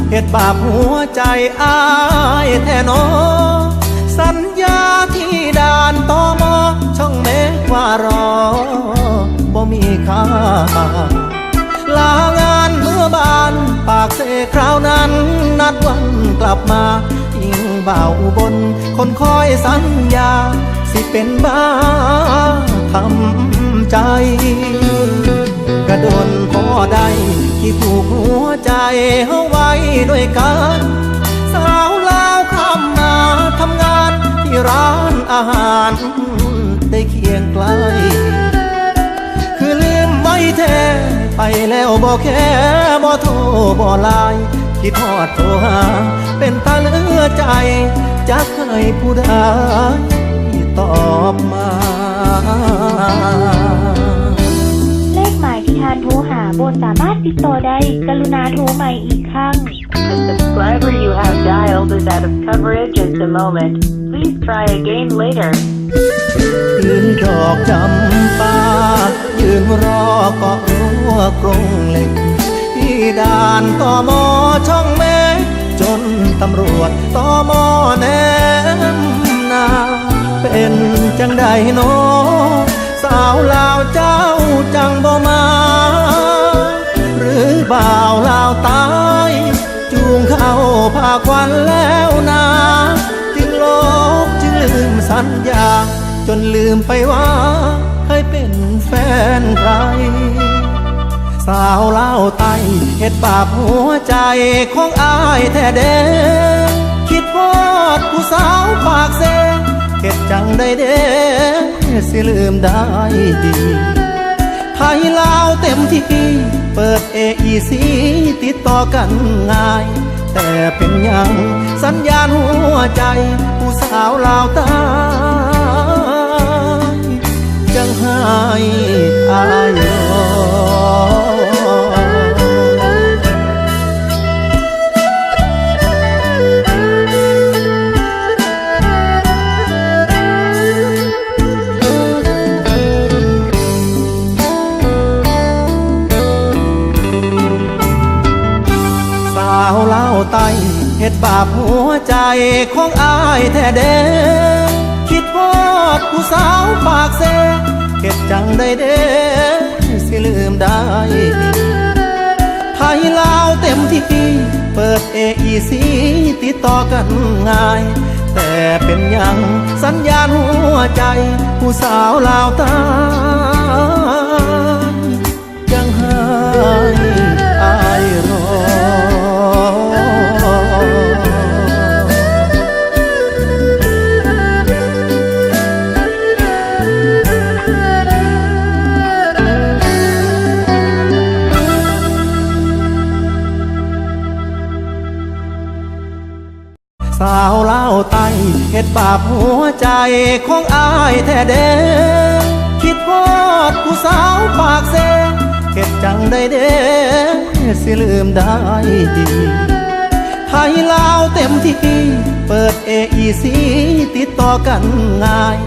เฮ็ดบาปหัวใจอ้ายแท้นอสัญญาที่ด่านตม.ช่องเมฆว่ารอบ่มีค่าลางานเมื่อบานปากเสคราวนั้นนัดวันกลับมายิ่งบ่าวอุบลคนคอยสัญญาสิเป็นบ้าทำใจกระโดนพอได้ที่ผูกหัวใจเฮาไว้ด้วยกันสาวลาวข้ามมาทำงานที่ร้านอาหารได้เคียงไกลคือลืมไว้แท้ไปแล้วบ่แค่บ่โทรบ่ไลน์คิดทอดโทรหาเป็นตาเหลือใจจะเคยผู้ใดตอบมาเลขหมายที่ท่านโทรหาบนสามารถติดต่อได้กรุณาโทรใหม่อีกครั้ง The subscriber you have dialed is out of coverage at the moment. Please try again later. ยืนดอกจำปายืนรอเกาะรั้วกรงเหล็กที่ด่านตม.ช่องเมฆจนตำรวจตม.แนมนาเป็นจังใดโนสาวลาวเจ้าจังบ่มาหรือบ่าวลาวตายจูงเข้าพาควันแล้วนาจึงลบจึงลืมสัญญาจนลืมไปว่าเคยเป็นแฟนใครสาวลาวไต้เฮ็ดบาปหัวใจของอ้ายแท้เด้คิดพอดผู้สาวปากเซเฮ็ดจังได้เด้สิลืมได้ดีไทยลาวเต็มที่เปิด AEC ติดต่อกันง่ายแต่เป็นยังสัญญาณหัวใจผู้สาวลาวใต้ยังให้อายรอสาวลาวใต้เฮ็ดบาปหัวใจของอ้ายแท้เด้คิดพอดผู้สาวปากเซเฮ็ดจังได้เด้สิลืมได้ไทยลาวเต็มที่เปิด AEC ติดต่อกันง่ายแต่เป็นยังสัญญาณหัวใจผู้สาวลาวใต้ยังให้อายรอสาวลาวใต้เฮ็ดบาปหัวใจของอ้ายแท้เด้คิดพอดผู้สาวปากเซเฮ็ดจังได้เด้สิลืมได้ดีไทยลาวเต็มที่เปิด AEC ติดต่อกันง่าย